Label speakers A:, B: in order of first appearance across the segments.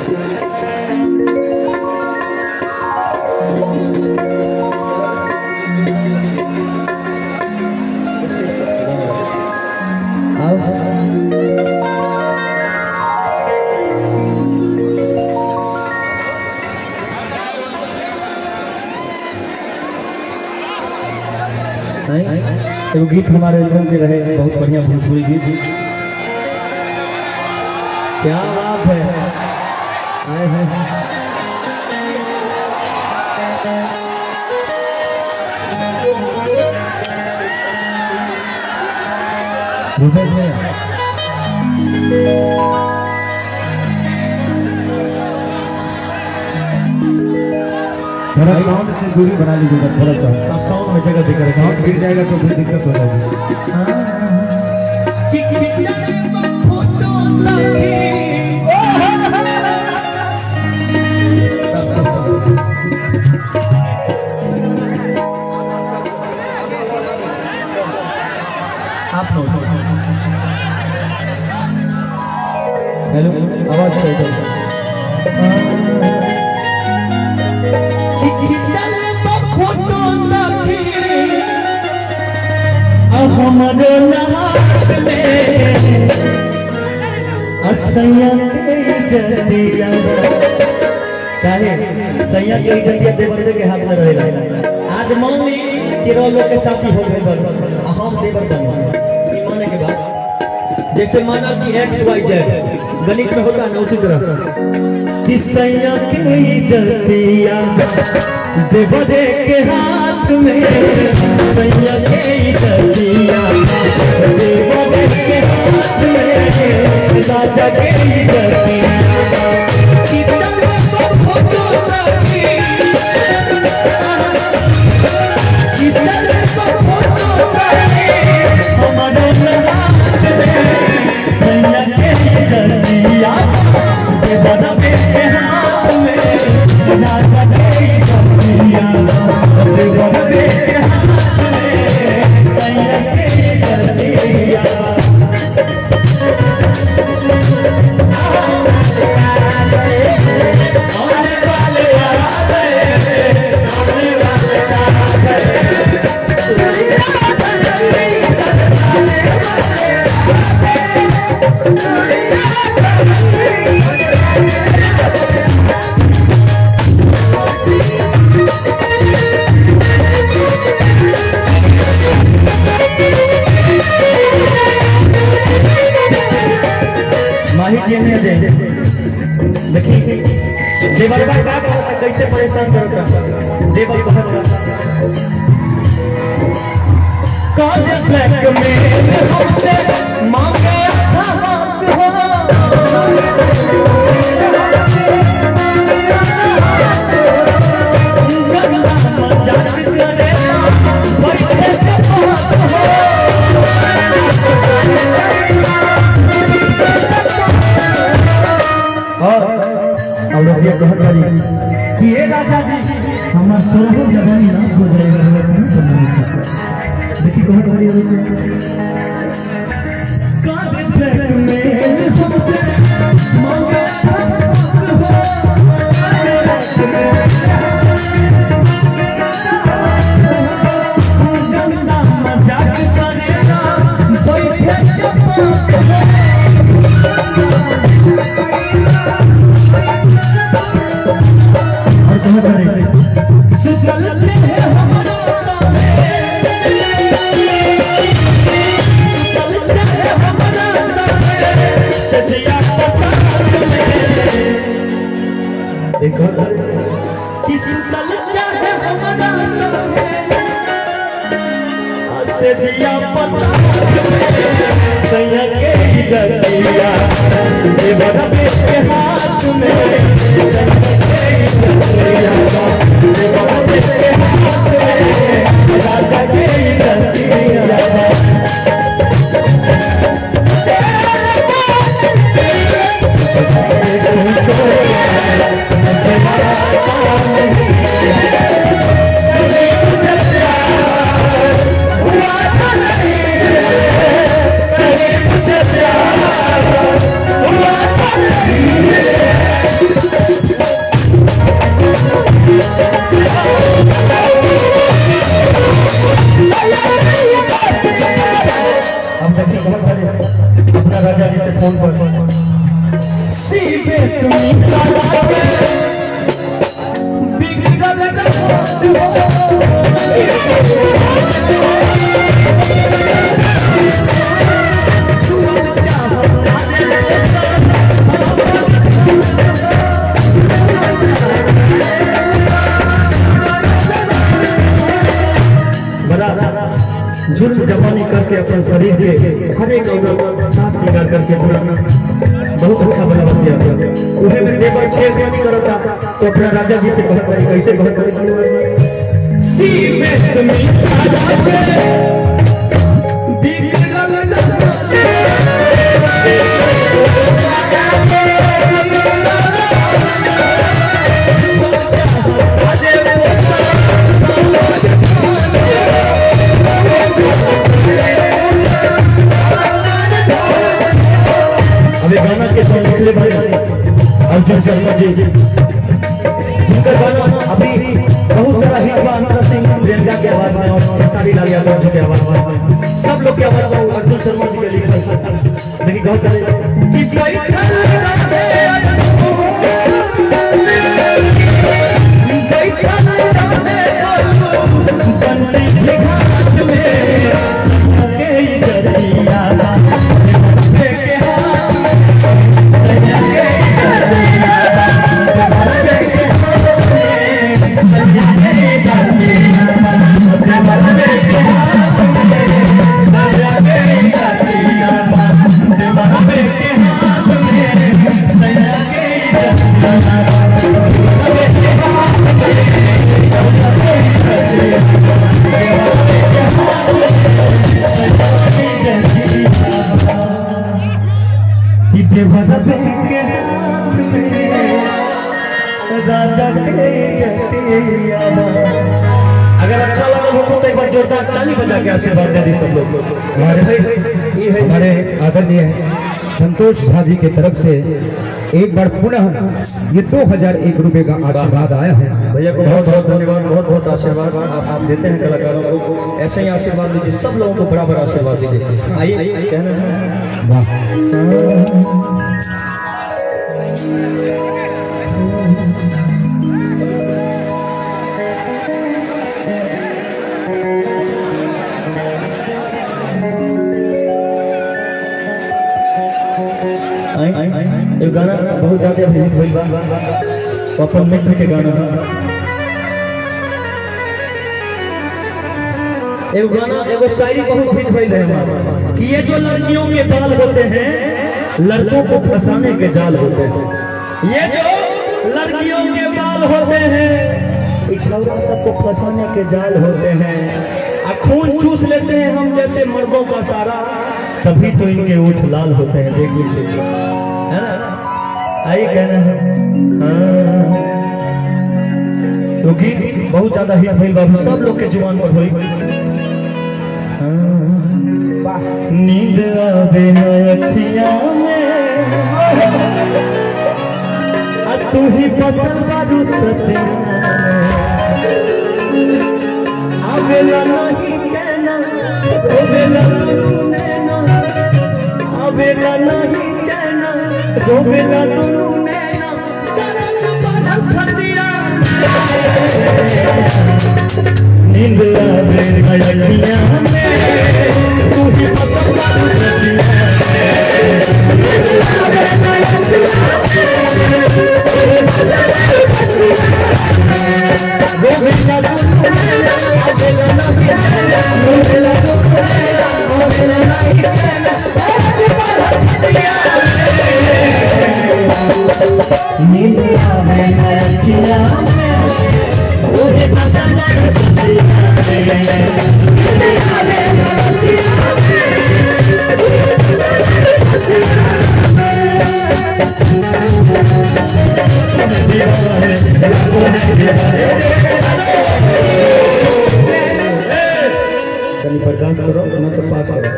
A: तो गीत हमारे एल्बम के रहे, बहुत बढ़िया भोजपुरी गीत। क्या बात है, आए हैं रुपेश भैया। थोड़ा साउंड से दूरी बना लीजिएगा, थोड़ा सा साउंड में जगह दिक्कत है, साउंड गिर जाएगा तो फिर दिक्कत हो जाएगी। आप लोग हेलो, आवाज चाहिए। हमारे नाथ में असैया के जदिया काहे सैया के जदिया देवर के हाथ में रहेला। आज मान ली कि लोग के साथी हो गए बन हम देवर बन माने के बाद जैसे माना कि एक्स वाई जेड गणित में होता है उसी तरह कि सैया के जदिया देवर के हाथ में सैया के जदिया देवर के हाथ में राजा के जदिया कि चल सब फोटो रखी कि चल सब फोटो रखी हमारे हाथ में सैया के जदिया देवर के हाथ में राजा के जदिया देखिए देवरबा का कैसे परेशान करता देवर कहत काज ब्लैक में हमसे मांगे हाथ हो गंगा मजाक करे बैठे के बात हो और ये कहत रही कि ये राजा जी हमार सोहो जवानी नाश हो जाएगा। देखिए कहत रही कांधे ब्लैक में हमसे मांगे गंदा मजाक करेगा बैठे के सैया के जदिया देवर के हाथ में सैया के जदिया देवर के हाथ में राजा के जदिया जुल्म जवानी करके अपने शरीर के हर एक साथ श्रृंगार करके पुराना बहुत अच्छा बना दिया उन्हें भी देवर छेड़खानी करता तो अपना राजा जी से कहता है कैसे गाना के साथ निकले भाई अर्जुन शर्मा जी जिनका गाना अभी बहुत सारा हिट हुआ अनुराग सिंह प्रियंका की आवाज में और सारी लाल यादव जी की आवाज में सब लोग की आवाज में अर्जुन शर्मा जी के लिए लेकिन बहुत अगर अच्छा लगा हो तो एक बार जोरदार ताली बजा के आशीर्वाद दे दी सब लोग।
B: हमारे आदरणीय संतोष झा जी की तरफ से एक बार पुनः ये 2001 रुपए का आशीर्वाद आया है।
A: भैया को बहुत बहुत धन्यवाद, बहुत बहुत आशीर्वाद आप देते हैं कलाकारों को, ऐसे ही आशीर्वाद दीजिए, सब लोगों को बराबर आशीर्वाद दीजिए। आइए कहना ये गाना बहुत ज्यादा हिट हुई बा, अपन मित्र के गाना एगो गाना एगो शायरी बहुत हिट हुई है कि ये जो लड़कियों के बाल होते हैं लड़कों को फंसाने के जाल होते हैं, ये जो लड़कियों के बाल होते हैं छौरा सबको फंसाने के जाल होते हैं, खून चूस लेते हैं हम जैसे मर्दों का सारा, तभी तो इनके ओठ लाल होते हैं। देख लीजिए है ना, आई कहना है तो गीत बहुत ज्यादा हिट हुई बाबू, सब लोग के जुबान पर हुई। नींद आवे न अखियां में तू ही पसंद बारू ससे, आवेला नहीं चैना रोवेला दुनू नैना, आवेला नहीं चैना रोवेला दुनू नैना, तरन बड़ा खदिया नींद आवे न अखियां में तू ही पसंद बारू ससे, बर्दाश्त करो ना तो पास करो।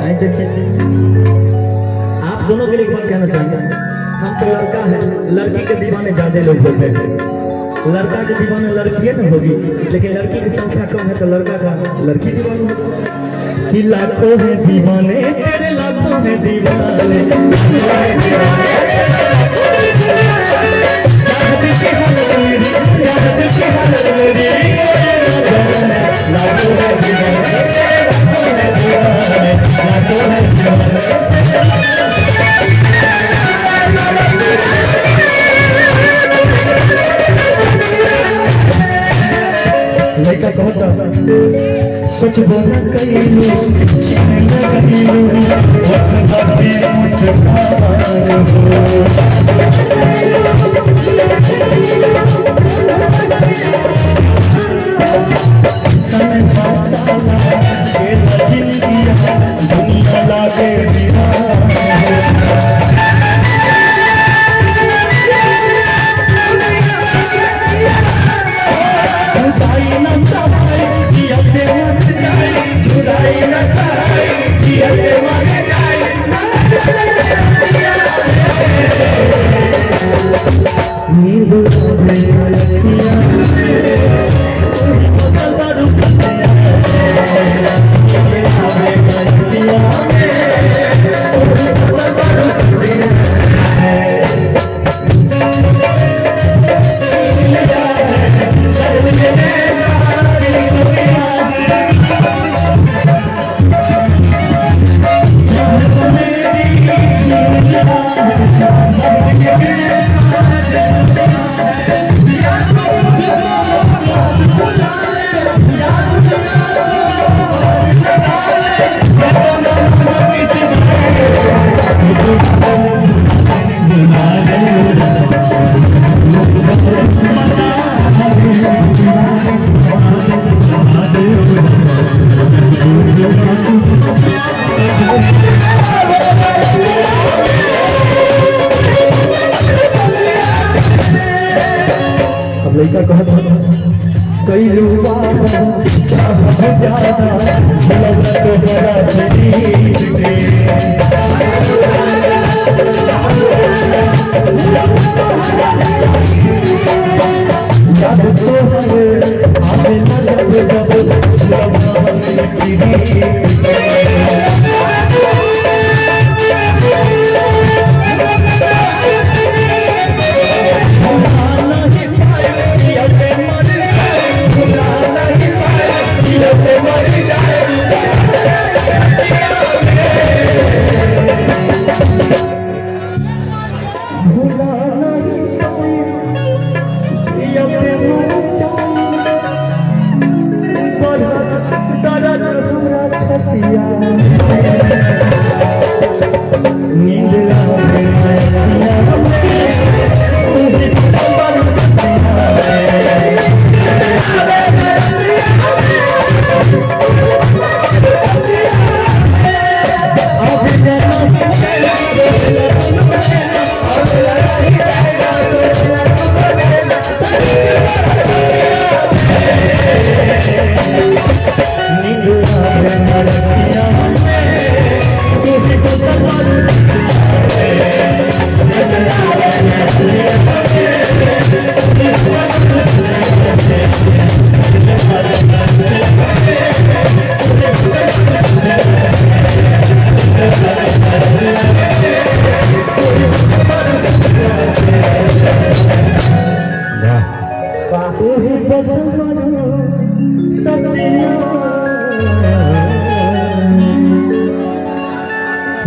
A: आए देखिए आप दोनों के लिए बात कहना चाहेंगे, हम तो लड़का है, लड़की के दीवाने ज्यादा लोग होते हैं, लड़का के दीवाने लड़की न होगी, लेकिन लड़की की संख्या कम है तो लड़का का लड़की दीवानी होगी। कि लाखों है दीवाने तेरे लाखों है दीवाने लड़का कहता सच बोला कइलो न कइलो वक्त बाटे मुस्कान तने फासाला के लगिन दिया दुनिया लागे दीवाना लड़का कहता कई लोग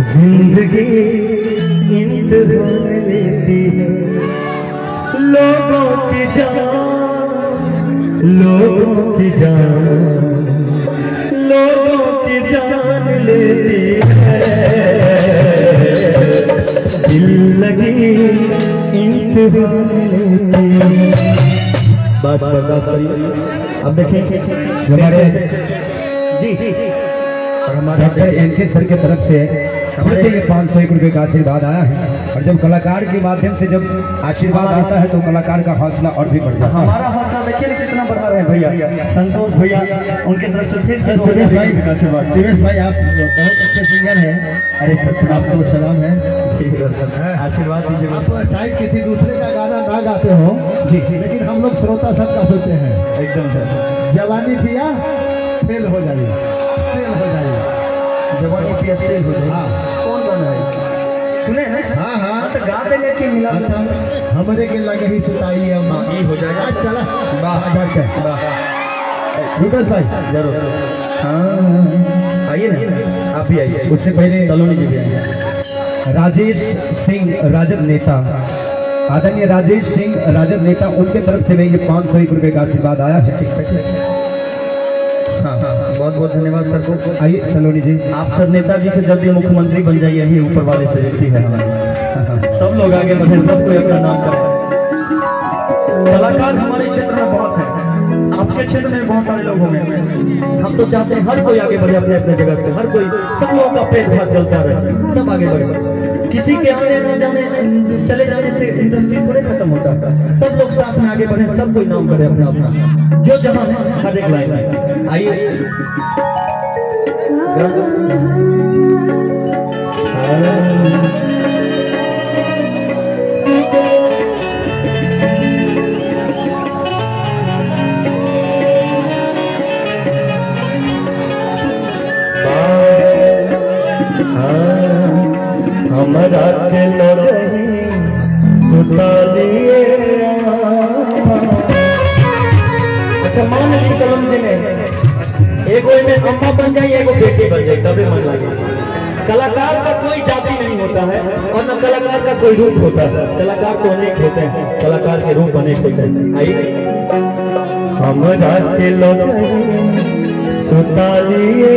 A: जिंदगी इंतजार लेती है लोगों की जान लेती है दिल लगी इंतजार लेती है। बात बर्दाश्त करिए। अब देखिए
B: हमारे
A: जी
B: डॉक्टर एनके सर की तरफ से फिर से ये 501 रुपए का आशीर्वाद आया है। और जब कलाकार के माध्यम से जब आशीर्वाद आता है तो कलाकार का हौसला और भी बढ़ जाता है।
A: हमारा हौसला देखिए कितना बढ़ा रहे हैं भैया संतोष भैया उनके तरफ से फिर से
B: सुरेश भाई आप बहुत अच्छे सिंगर हैं।
A: अरे सर
B: आपको सलाम है।
A: आशीर्वाद दीजिए।
B: आप शायद किसी दूसरे का गाना ना गाते हो जी, लेकिन हम लोग श्रोता सब का सुनते हैं।
A: एकदम सर।
B: जवानी पिया फेल हो जाएगी, सेल हो जाएगी।
A: जवानी पिया सेल हो जाएगी।
B: हाँ।
A: कौन गाना है सुने हैं?
B: हाँ हाँ
A: तो गाते लेके मिला
B: हमारे के लगे ही सुताई है
A: ये हो जाएगा।
B: चला
A: वाह
B: विकास भाई
A: जरूर। हाँ आइए ना आप भी आइए।
B: उससे पहले
A: सलोनी जी भी आइए।
B: राजेश सिंह राजद नेता, आदरणीय राजेश सिंह राजद नेता, उनके तरफ से भी ये 501 रुपए का आशीर्वाद आया है।
A: हाँ बहुत बहुत धन्यवाद सर को।
B: आइए सलोनी जी।
A: आप सर नेताजी से जल्दी मुख्यमंत्री बन जाइए, यही ऊपर वाले से व्यक्ति है हमारे। सब लोग आगे बढ़े, सब कोई अपना नाम करे। कलाकार हमारे क्षेत्र में बहुत है, आपके क्षेत्र में बहुत सारे लोग होंगे। हम तो चाहते हैं हर कोई आगे बढ़े अपने अपने जगह से, हर कोई, सब लोगों का पेट भात चलता रहे, सब आगे बढ़े। किसी के आने न जाने चले जाने से इंडस्ट्री थोड़े खत्म होता है। सब लोग साथ में आगे बढ़े, सब कोई नाम करे अपना अपना, जो जहां है हर एक लाइन में। आइए हमारा दिल रही सुता दिए। अच्छा मान ली सलम जी ने एगो में अम्मा बन जाए, एगो बेटी बन जाए, तबे मन लगे। कलाकार का कोई जाति नहीं होता है और न कलाकार का कोई रूप होता है। कलाकार तो अनेक होते हैं, कलाकार के रूप अनेक होते हैं। आइए हमारा दिल रही सुता दिए।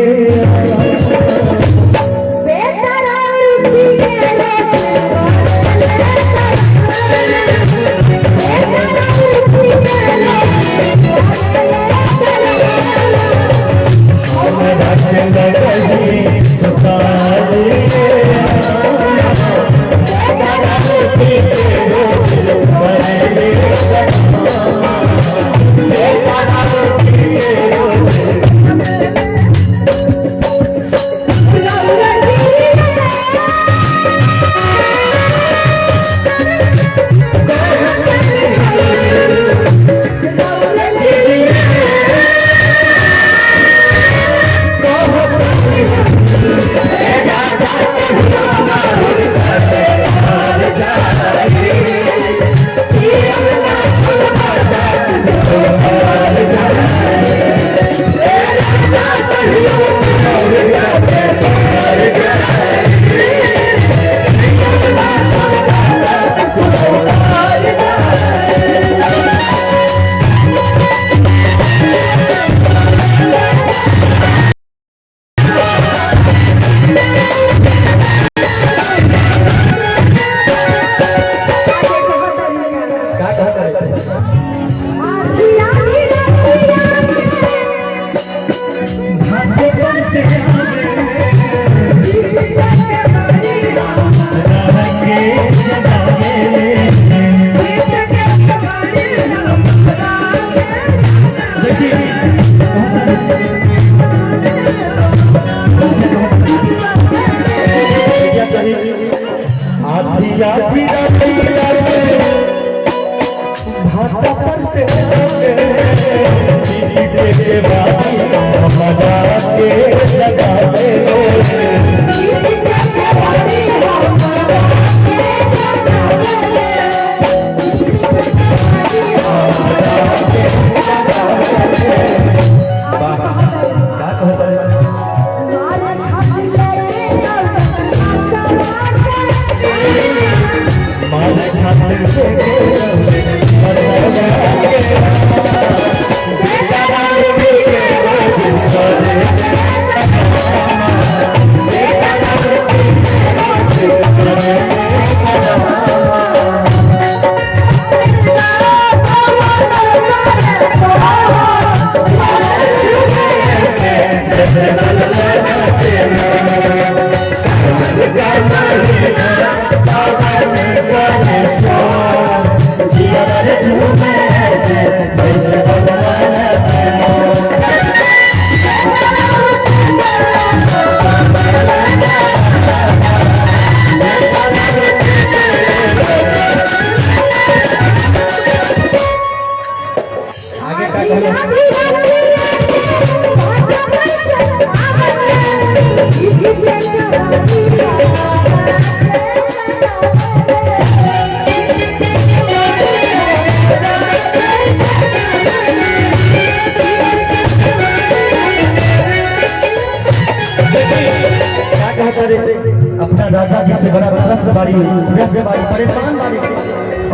A: अपना राजा जी से बड़ा त्रस्त बारी परेशान बारी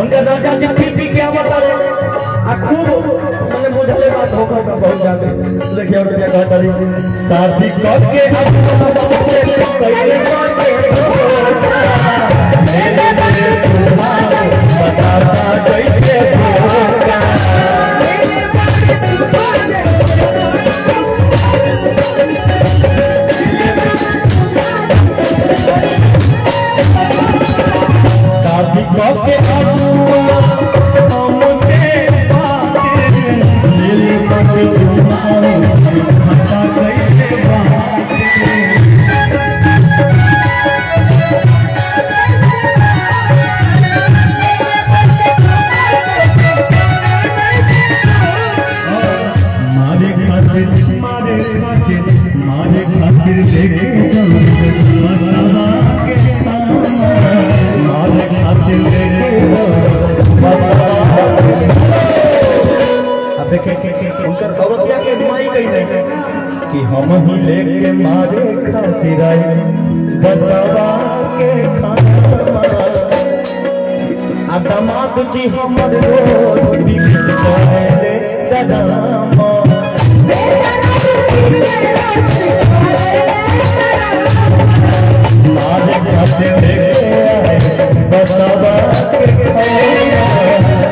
A: उनका राजा जी फिर भी क्या बता रहे खूब मैंने बुझले बात होगा का बहुत ज्यादा देखिए और क्या कहता रही शादी करके उनकर औरतिया के माई कही रहे कि हम ही लेके मारे खातिर आई बसवा के खाना आ दामाद जी हमर रोज बिगड़ले दादामा मारे खातिर लेके आए बसवा के खाना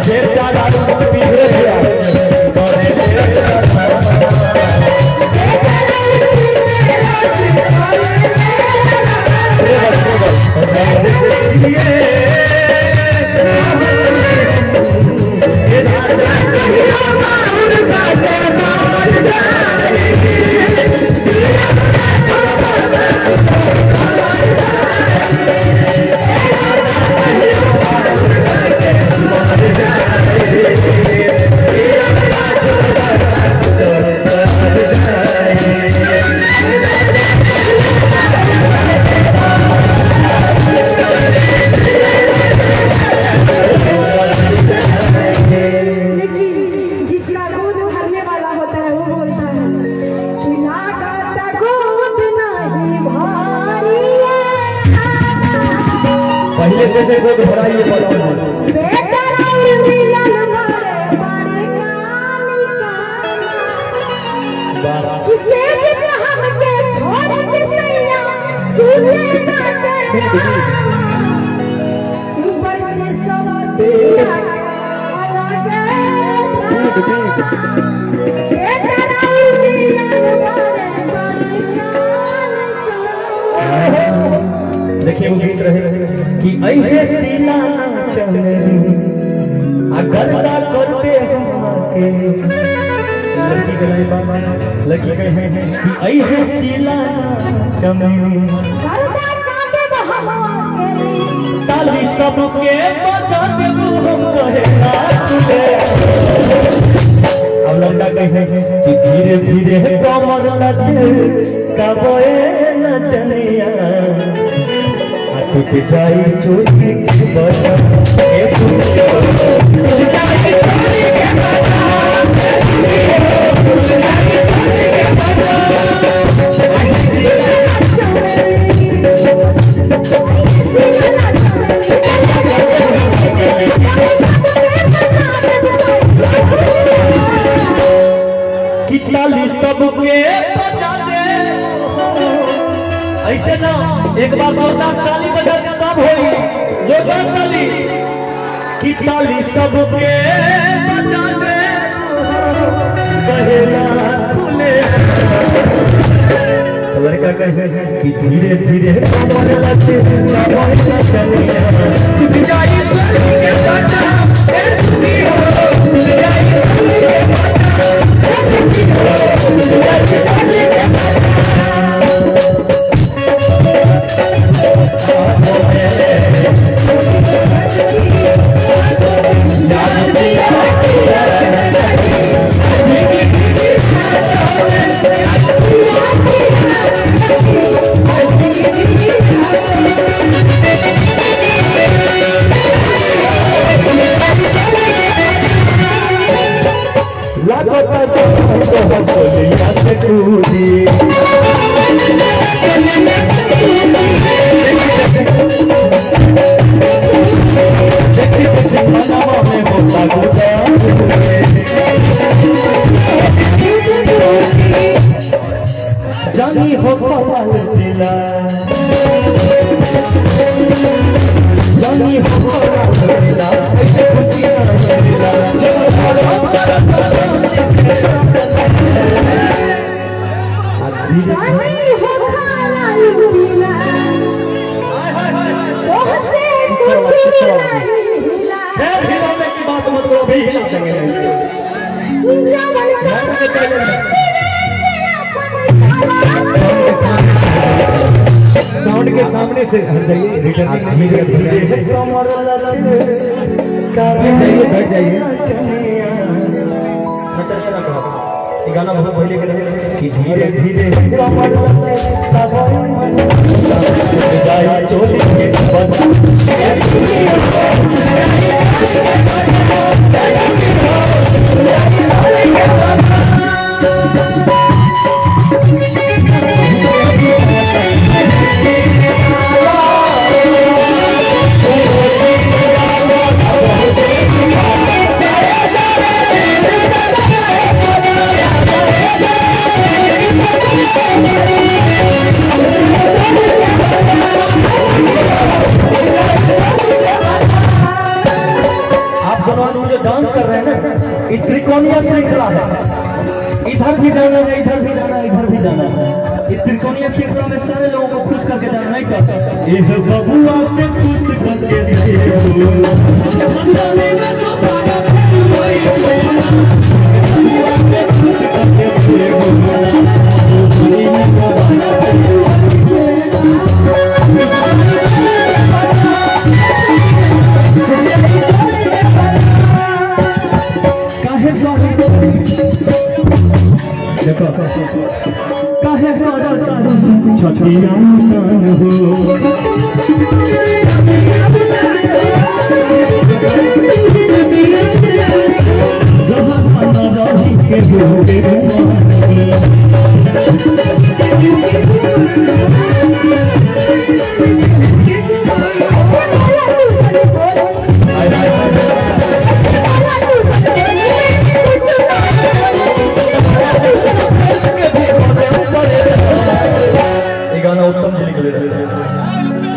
A: जे दादा बिगड़ले पहले जैसे को घबराइए बेटा और मिलन बड़े बड़े कानी किसे जब हमके छोड़ के सैया सुने जाते ऊपर से सब दिया अलग बेटा और मिलन बड़े बड़े कानी देखिए वो गीत रहे कि ऐसे सीना चले अगरदा करते हमके लड़की के लिए बाबा लड़की कहे कि ऐसे सीना चले करदा काटे हमके ताली सबके बजा के हम कहे ना तुले अब लड़का कहे कि धीरे धीरे कमर नचे कबे नचनिया टूट जाई चोटी बचा ए किताली सबके बजा दे ऐसे ना एक बार जोरदार ताली बजा दे तब होई जोरदार ताली कि ताली सबके बजा दे कहेला खुले लड़का कहे कि धीरे धीरे कमर लगे चले जाई के साथ ए सुनी हो जाई होता
B: साउंड के सामने से हट जाइए, रिटर्निंग नहीं बैठ जाइए।
A: गाना बहुत पहले के कि धीरे धीरे चोली के डांस कर रहे हैं ना, ये त्रिकोणीय श्रृंखला है। इधर भी जाना है, इधर भी जाना है, इधर भी जाना है। इस त्रिकोणीय श्रृंखला में सारे लोगों को खुश करके जाना नहीं करता। बबुआ से खुश करके काहे छठिया हो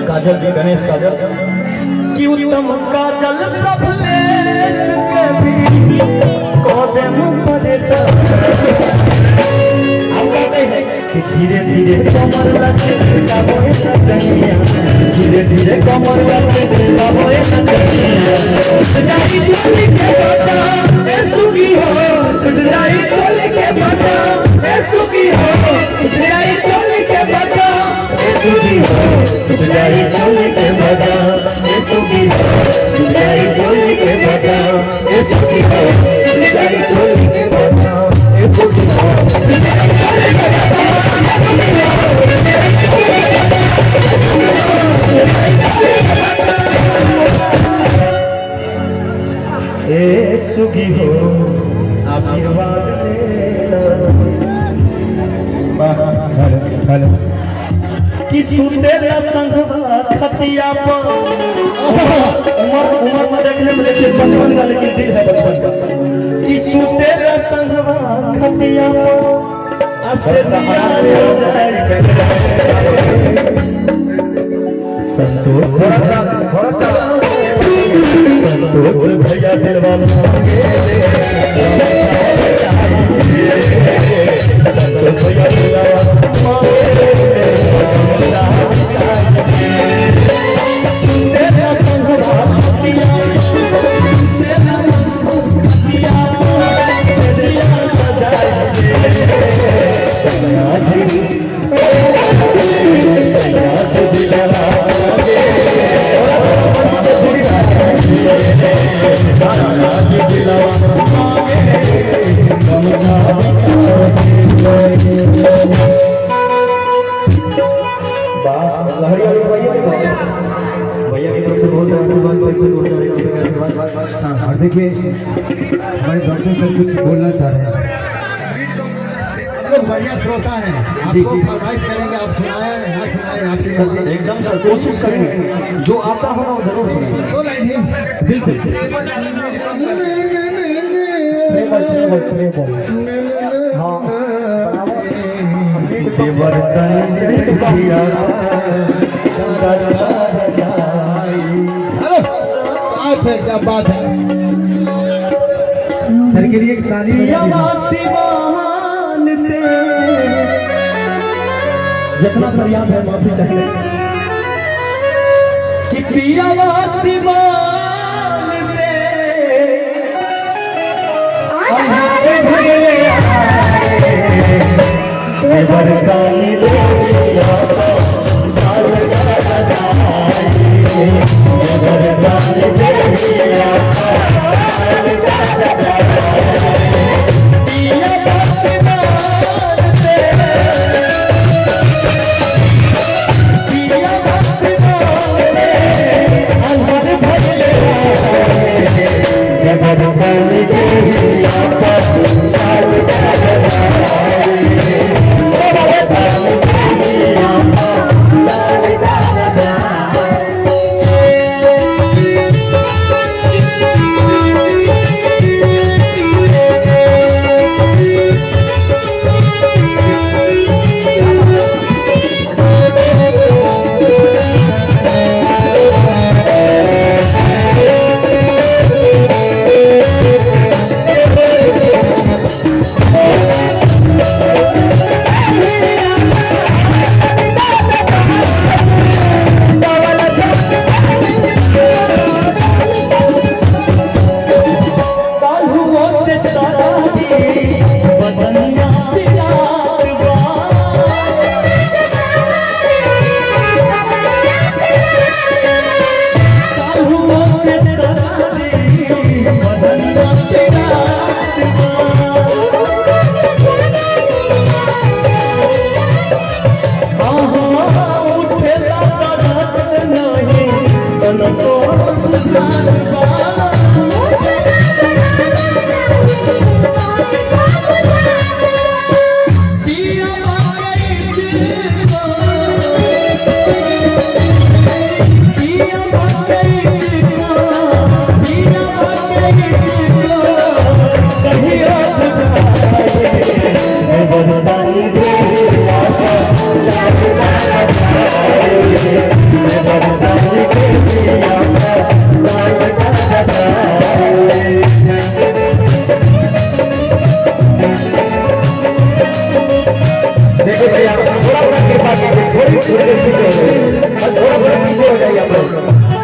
A: काजल जी, गणेश काजल कि उत्तम काजल प्रभुलेश के भी कोदे मुपदेश। हम कहते हैं कि धीरे धीरे कमर लगे गावोए सजनिया, धीरे धीरे कमर लगे गावोए सजनिया। जाई चोली के बता ए सुखी हो, जाई चोली के बता ए सुखी हो, जाई चोली के बता ए सुखी हो, जाई चोली के बता ए सुखी हो, जाई चोली के बता ए सुखी हो, जाई चोली के बता ए सुखी हो। ए सुखी हो आशीर्वाद लेना कि सुतेला संघवा खतिया पर। उम्र में देखने में लेकिन बचपन का, लेकिन दिल है बचपन का। कि सुतेला संघवा खतिया पर असे संतोष संतोष भैया दिलवा संतोष भैया दिलवा
B: और देखिए हमारे डॉक्टर सर कुछ बोलना चाह रहे हैं।
C: लोग बढ़िया श्रोता है, आपको फरमाइश करेंगे, आप सुनाए ना सुनाए आपसे
A: एकदम सर कोशिश करेंगे, जो आता हो ना वो जरूर सुनाएंगे।
C: तो नहीं
A: बिल्कुल के बर्तन
C: हेलो, क्या बात है।
B: सर के लिए एक ताली बजा दीजिए।
A: सिवान से जितना सर याद है माफी चाहिए कि पियावा सिवान से आए भगले बरकानी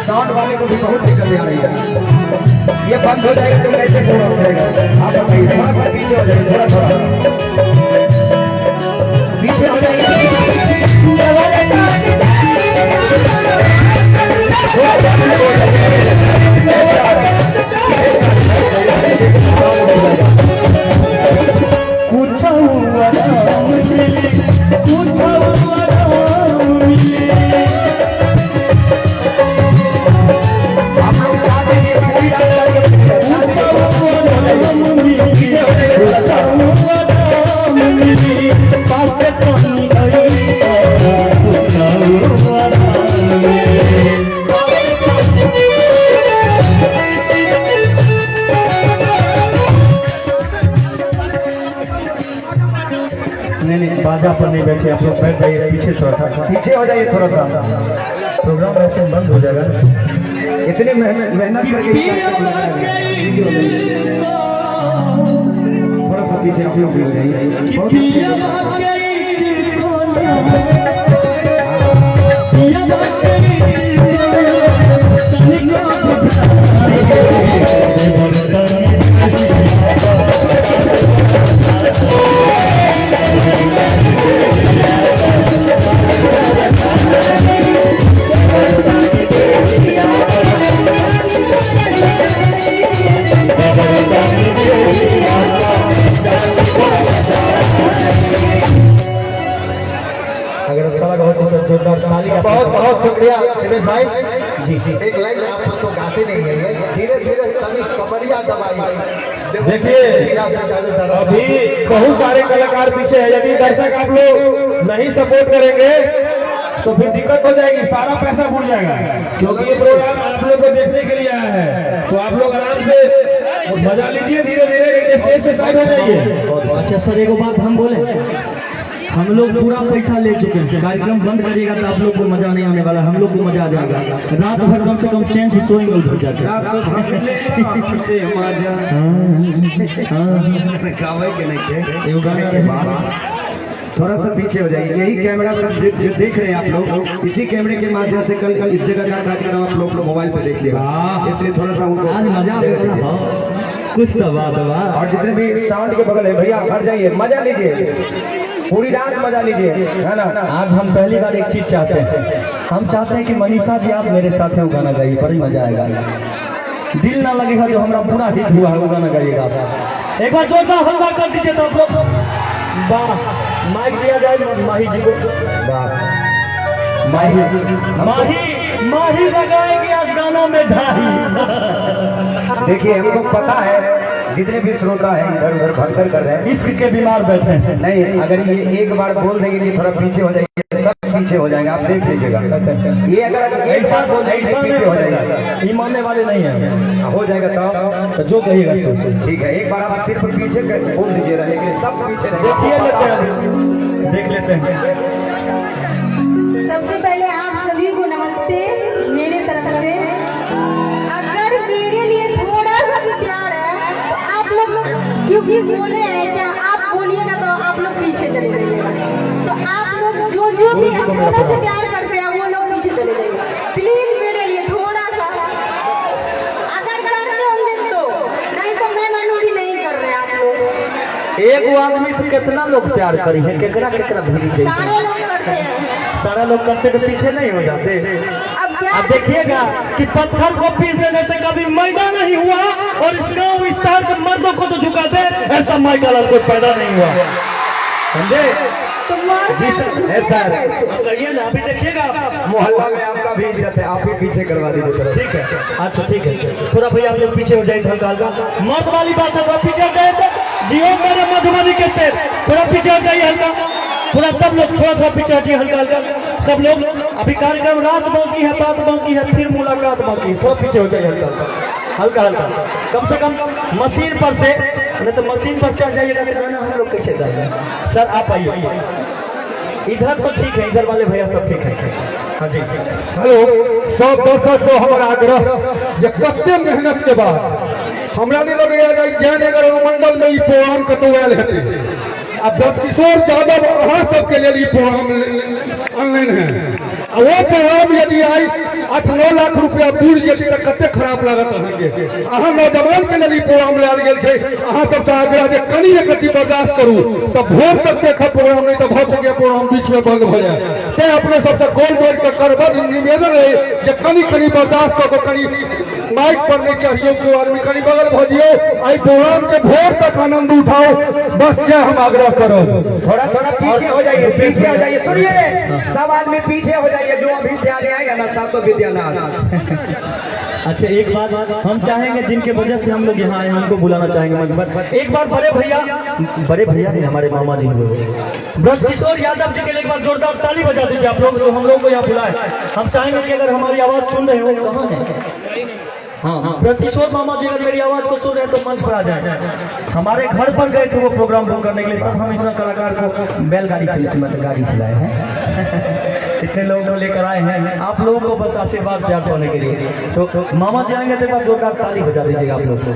B: साउंड वाले को भी बहुत दिक्कत आ रही है। ये बंद हो जाएगा तो कैसे थोड़ा हो जाएगा? आप बताइए, थोड़ा सा पीछे हो जाइए, थोड़ा थोड़ा पीछे हो जाइए।
A: नहीं बाजा पर नहीं बैठे आप लोग, बैठ जाइए पीछे, थोड़ा सा
B: पीछे हो जाइए थोड़ा सा।
A: प्रोग्राम ऐसे बंद हो जाएगा।
B: इतनी मेहनत करके थोड़ा सा पीछे आप लोग भी हो जाइए। बहुत
A: अगर अच्छा लगा हो तो सर जोरदार ताली।
C: बहुत बहुत शुक्रिया सुरेश भाई।
A: जी जी
C: एक लाइन आप तो गाते नहीं है, धीरे धीरे कभी कमरिया दबाई।
A: देखिए अभी बहुत सारे कलाकार पीछे है, यदि दर्शक आप लोग नहीं सपोर्ट करेंगे तो फिर दिक्कत हो जाएगी, सारा पैसा भूल जाएगा, क्योंकि ये प्रोग्राम आप लोग को देखने के लिए आया है। तो आप लोग आराम से मजा लीजिए, धीरे धीरे स्टेज से साइड हो जाइए। अच्छा सर, एक बात हम बोले, हम लोग पूरा पैसा ले चुके हैं, कार्यक्रम बंद करिएगा तो आप लोग को मजा नहीं आने वाला, हम लोग को मजा आ जाएगा। रात भर कम से कम चैन से सोएंगे उधर जाके। एगो गाना रहे।
B: थोड़ा सा पीछे हो जाइए, यही कैमरा सब जो देख रहे हैं आप लोग, इसी कैमरे के माध्यम से कल इस जगह का कार्यक्रम आप लोग मोबाइल पे देख लिया, इसलिए थोड़ा सा उनको
A: आज मजा आएगा। कुछ तो बात है।
B: और जितने भी साउंड के बगल है भैया हट जाइए, मजा लीजिए, पूरी रात मजा लीजिए, है ना।
A: आज हम पहली बार एक चीज चाहते हैं, हम चाहते हैं कि मनीषा जी आप मेरे साथ हैं, गाना गाइए, बड़ी मजा आएगा। दिल ना लगेगा जो हमारा पूरा हिट हुआ है वो गाना गाइएगा। एक बार जोरदार हल्ला कर दीजिए तो आप लोग। वाह, माइक दिया जाए माही जी को। माही लगाएंगे आज गाना में ढाई।
B: देखिए हमको पता है जितने भी श्रोता हैं इधर उधर भगदड़ कर रहे हैं,
A: इश्क के बीमार बैठे हैं।
B: नहीं, अगर ये एक बार बोल देंगे कि थोड़ा पीछे हो जाइए, सब पीछे हो जाएंगे, आप देख लीजिएगा। ये अगर ऐसा बोल देंगे पीछे हो जाएगा,
A: ये मानने वाले नहीं है।
B: हो जाएगा तो
A: जो कहिएगा सो।
B: ठीक है, एक बार आप सिर्फ पीछे बोल दीजिएगा, लेकिन सब पीछे
A: देखिए लेते हैं, देख लेते हैं।
D: सबसे पहले आप सभी को नमस्ते मेरे तरफ से। अगर मेरे लिए थोड़ा सा भी प्यार है तो आप लोग, क्योंकि बोले हैं क्या, आप बोलिएगा तो आप लोग पीछे चले जाइएगा। तो आप लोग जो भी थोड़ा सा प्यार करते हैं वो लोग पीछे चले जाइएगा प्लीज, मेरे लिए थोड़ा सा। अगर करते होंगे तो, नहीं तो मैं मानूंगी नहीं कर रहे आप लोग।
A: एक आदमी से कितना लोग प्यार करी है, केकरा केकरा भूली गई।
D: सारे लोग करते हैं,
A: सारा लोग करते तो पीछे नहीं हो जाते।
D: अब क्या
A: अब देखिएगा कि पत्थर को पीस देने से कभी मैदा नहीं हुआ, और इस गाँव इस शहर के मर्दों को तो झुका दे, ऐसा माइका लाल कोई पैदा नहीं हुआ, समझे।
B: सर
A: कहिए ना, अभी देखिएगा
B: मोहल्ला में आपका भी इज्जत है, आप ही पीछे करवा दीजिए।
A: ठीक है, अच्छा ठीक है, थोड़ा भैया आप लोग पीछे हो जाए हल्का हल्का। मर्द वाली बात है, थोड़ा पीछे हो जाए। जियो मेरे मधुबनी के से थोड़ा पीछे हो जाइए हल्का, थोड़ा सब लोग थोड़ा पीछे हटिए हल्का हल्का सब लोग। अभी कार्यक्रम रात बाकी है, बात बाकी है, फिर मुलाकात बाकी है, थोड़ा पीछे हो जाइए हल्का हल्का। कम से कम मशीन पर से, नहीं तो मशीन पर चढ़ जाइएगा तो गाना हम लोग कैसे गाएंगे। सर आप आइए, इधर तो ठीक है, इधर वाले भैया सब ठीक है। हाँ जी,
C: हेलो सब दर्शक से हमारा आग्रह, जे कते मेहनत के बाद हमरा नहीं लगेगा जयनगर मंडल में ई प्रोग्राम कतवायल हेतै। अब ब्रजकिशोर यादव अहाँ सबके लिए ई प्रोग्राम ऑनलाइन है, वो प्रोग्राम यदि आई 8-9 लाख रुपया दूर यदि तो कते खराब लागत अहाँके। अहाँ नौजवान के लिए प्रोग्राम लायल गेल छै, अहाँ सबसे आग्रह जे कनी एकरती बर्दाश्त करू, तो भोर तक देखब प्रोग्राम, नहीं तो भऽ सके प्रोग्राम बीच में बंद भऽ जाए। तैं अपने सबसे कॉल जोड़ के करबद निवेदन है जे कनी बर्दाश्त कऽ के कनी माइक पर नहीं चढ़ियो, क्यों आदमी कनी बगल भऽ दियो, आई प्रोग्राम के भोर तक आनंद उठाओ, बस यह हम आग्रह करो।
B: थोड़ा पीछे हो जाइए, पीछे हो जाइए, सुनिए सब आदमी पीछे हो जाइए, जो अभी से आगे आएगा ना सब तो विद्यानाश।
A: अच्छा एक बात हम चाहेंगे, जिनके वजह से हम लोग यहाँ आए उनको बुलाना चाहेंगे। एक बार बड़े भैया ने हमारे मामा जी ब्रजकिशोर यादव जी के लिए एक बार जोरदार ताली बजा दीजिए आप लोग, जो हम लोग को यहाँ बुलाए। हम चाहेंगे कि अगर हमारी आवाज सुन रहे हो, कहाँ है, हाँ ब्रजकिशोर मामा जी अगर मेरी आवाज को सुन रहे हैं तो मंच पर आ जाए। हमारे घर पर गए थे वो प्रोग्राम बुक करने के लिए, तब हम इतना कलाकार को बैलगाड़ी से मतलब गाड़ी से लाए हैं। इतने लोगों को लेकर आए हैं, आप लोगों को बस आशीर्वाद प्यार पाने के लिए। तो मामा जी आएंगे तो एक बार जोरदार ताली बजा दीजिएगा आप लोग को।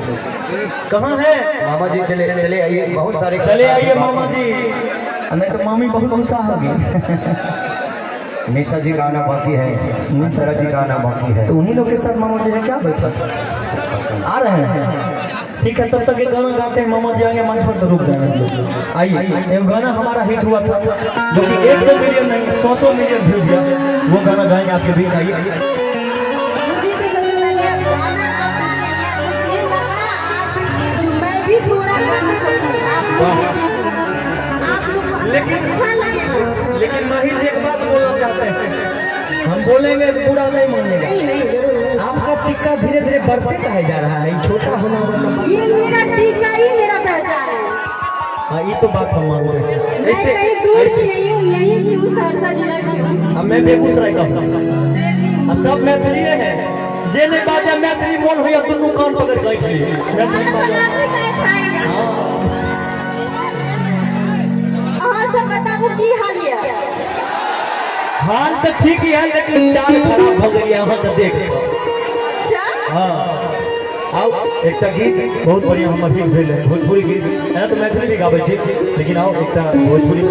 A: कहाँ है
B: मामा जी? चले आइए, बहुत सारे
A: चले आइए मामा जी, नहीं तो मामी बहुत गुस्सा होगी।
B: निशा जी का आना बाकी है, निशा जी का आना बाकी है,
A: तो उन्हीं लोग के साथ मामा जी ने क्या बैठा आ रहे हैं। ठीक है, तब तक एक गाना गाते हैं, मामा जी आएंगे मंच पर तो रुक जाएंगे। आइए, एक गाना हमारा हिट हुआ था जो कि 1-2 मिलियन नहीं 100 मिलियन व्यूज गया, वो गाना गाएंगे आपके बीच। आइए
D: मुझे तो सबसे पहले गाना आता नहीं है, मुझे लगा आज जो मैं भी थोड़ा गा सकूं आप लोग के बीच में, आप लोग को अच्छा लगेगा।
A: लेकिन माहिर जी एक बात बोलना चाहते हैं, हम बोलेंगे पूरा नहीं मानेगा।
D: नहीं जरूर,
A: आपका टिक्का धीरे धीरे बढ़ते कहा जा रहा है, छोटा होना मतलब
D: ये मेरा टीका ही मेरा पहचान है।
A: हाँ, ये तो बात हम मानते हैं।
D: मैं कहीं दूर की नहीं हूँ, यही की हूँ, सहरसा जिला की हूँ।
A: अब मैं बेगूसराय का हूँ, सब मैथिली है, जे नहीं बाजा मैथिली मोन हुआ दुनू कान पकड़ गई थी।
D: सब बताबू की हाल है।
A: हाल तो ठीक ही है लेकिन चाल खराब हो गई है वहाँ तो देख।
D: अच्छा
A: हाँ आओ एक गीत बहुत बढ़िया हम अभी भेल है भोजपुरी गीत है तो मैथिली भी गाबै छी लेकिन आओ एक भोजपुरी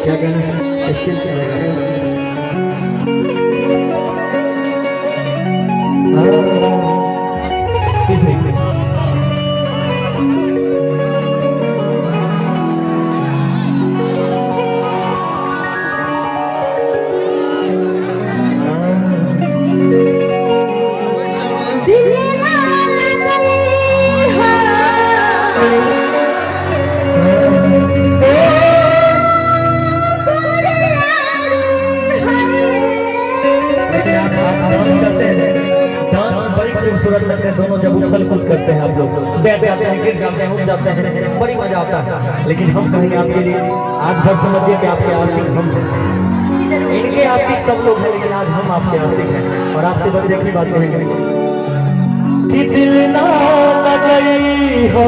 A: क्या कहना है स्किल किस रीत खूबसूरत लगते हैं दोनों जब उछल कूद करते हैं आप लोग बैठ जाते हैं गिर जाते हैं उठ जाते हैं बड़ी मजा आता है लेकिन हम कहेंगे आपके लिए आज भर समझिए कि आपके आशिक हम हैं इनके आशिक सब लोग हैं लेकिन आज हम आपके आशिक हैं और आपसे बस एक ही बात कहेंगे कि दिल ना लगई हो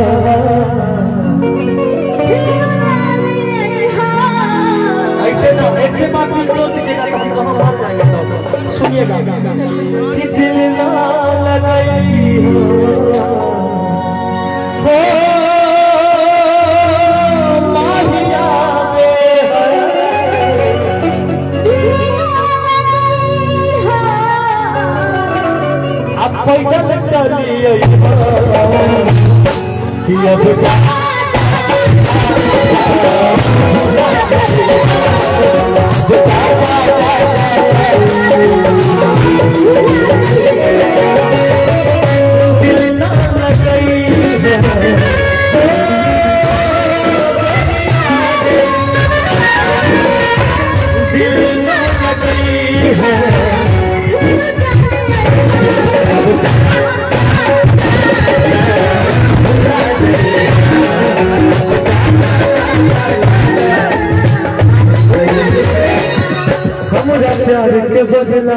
A: ऐसे ना एक के बाद भी दो दीजिएगा तो हम कहाँ बाहर जाएंगे सुनिएगा कि दिल ना लगई हो माहिया अब पैदल चलिए कि अब प्यार के बदला